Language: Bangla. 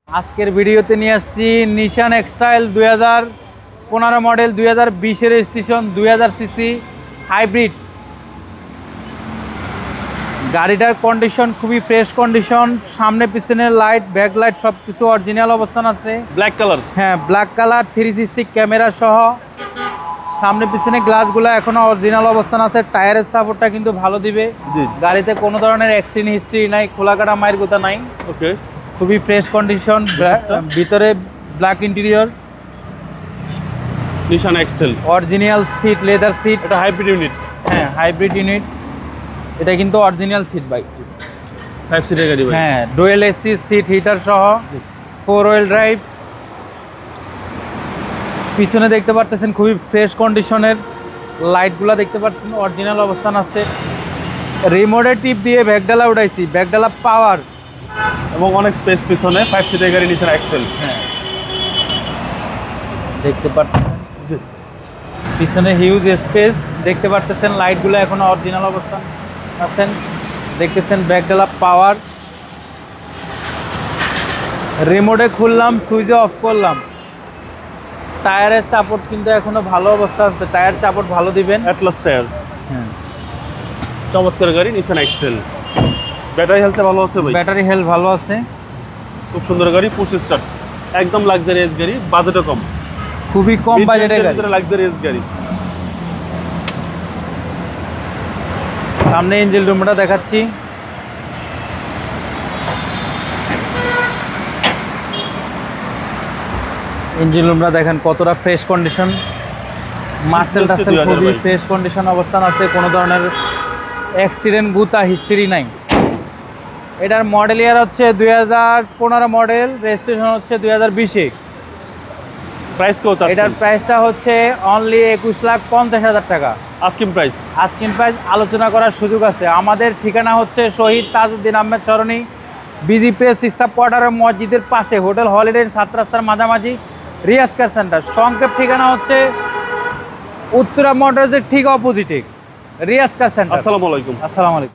আজকের ভিডিওতে নিয়ে আসছি নিশান এক্সটাইল 2015 মডেল 2020 রেজিস্ট্রেশন 2000 সিসি হাইব্রিড। গাড়িটার কন্ডিশন খুবই ফ্রেশ কন্ডিশন, সামনে পিছনের লাইট ব্যাক লাইট সব কিছু অরিজিনাল অবস্থান আছে। ব্ল্যাক কালার, হ্যাঁ ব্ল্যাক কালার 360 ক্যামেরা সহ সামনে পিছনে গ্লাসগুলো এখনো অরিজিনাল অবস্থান আছে। টায়ারের সাপোর্টটা কিন্তু ভালো দিবে। গাড়িতে কোনো ধরনের অ্যাক্সিডেন্ট হিস্ট্রি নাই, খোলাকাটা মায়ের গোতা নাই। ওকে, খুবই ফ্রেশ কন্ডিশন, ভিতরে ব্ল্যাক ইন্টেরিয়র, নিশান এক্সটেল অরিজিনাল সিট, লেদার সিট। এটা হাইব্রিড ইউনিট। হ্যাঁ হাইব্রিড ইউনিট, এটা কিন্তু অরিজিনাল সিট বাইক। 5 সিটের গাড়ি ভাই। হ্যাঁ ডুয়েল এসি সিট হিটার সহ 4 হুইল ড্রাইভ। পিছনে দেখতে পারতেছেন খুবই ফ্রেশ কন্ডিশনের লাইটগুলো দেখতে পাচ্ছেন অরিজিনাল অবস্থান আছে। রিমোটে টিপ দিয়ে ব্যাকডালা উঠাইছি, ব্যাকডালা পাওয়ার এবং অনেক স্পেস পিছনে। 5 সিটের গাড়ি নিশান এক্সটেল। হ্যাঁ দেখতে পারতেছেন পিছনে হিউজ স্পেস দেখতে পারতেছেন। লাইটগুলো এখনো অরিজিনাল অবস্থান আছেন, দেখতেছেন ব্যাকডালা পাওয়ার। রিমোটে খুললাম, সুইচে অফ করলাম। টায়ারের চাপট কিন্তু এখনো ভালো অবস্থা আছে, টায়ার চাপট ভালো দিবেন। Atlas tyre. হ্যাঁ চমৎকার গাড়ি নিশান এক্সটেল। ব্যাটারি হেলথে ভালো আছে ভাই। ব্যাটারি হেলথ ভালো আছে। খুব সুন্দর গাড়ি, পুশ স্টার্ট, একদম লাক্সারিয়াস গাড়ি, বাজেটও কম, খুবই কম বাজেটের গাড়ি। লাক্সারিয়াস গাড়ি। সামনে ইঞ্জিন রুমটা দেখাচ্ছি। ইঞ্জিন রুমটা দেখেন কতটা ফ্রেশ কন্ডিশন, মার্সেল টাসেল খুবই ফ্রেশ কন্ডিশন অবস্থান আছে, কোনো ধরনের অ্যাক্সিডেন্ট গুতা হিস্ট্রি নাই। এটার মডেল ইয়ার হচ্ছে 2015 মডেল, রেজিস্ট্রেশন হচ্ছে 2020-এ। প্রাইস কত? এটার প্রাইসটা হচ্ছে অনলি 21,50,000 টাকা আস্কিং প্রাইস। আস্কিং প্রাইস, আলোচনা করার সুযোগ আছে। আমাদের ঠিকানা হচ্ছে শহীদ তাজউদ্দিন আহমেদ সরণি, বিজি প্রেস স্টাফ কোয়ার্টারের মসজিদের পাশে, হোটেল হলিডে 7 রাস্তার মাঝামাঝি, রিয়াজ কার সেন্টার। সংক্ষেপ ঠিকানা হচ্ছে উত্তরা মোটরসের ঠিক অপোজিটে রিয়াজ কার সেন্টার। আসসালামু আলাইকুম। আসসালামু আলাইকুম।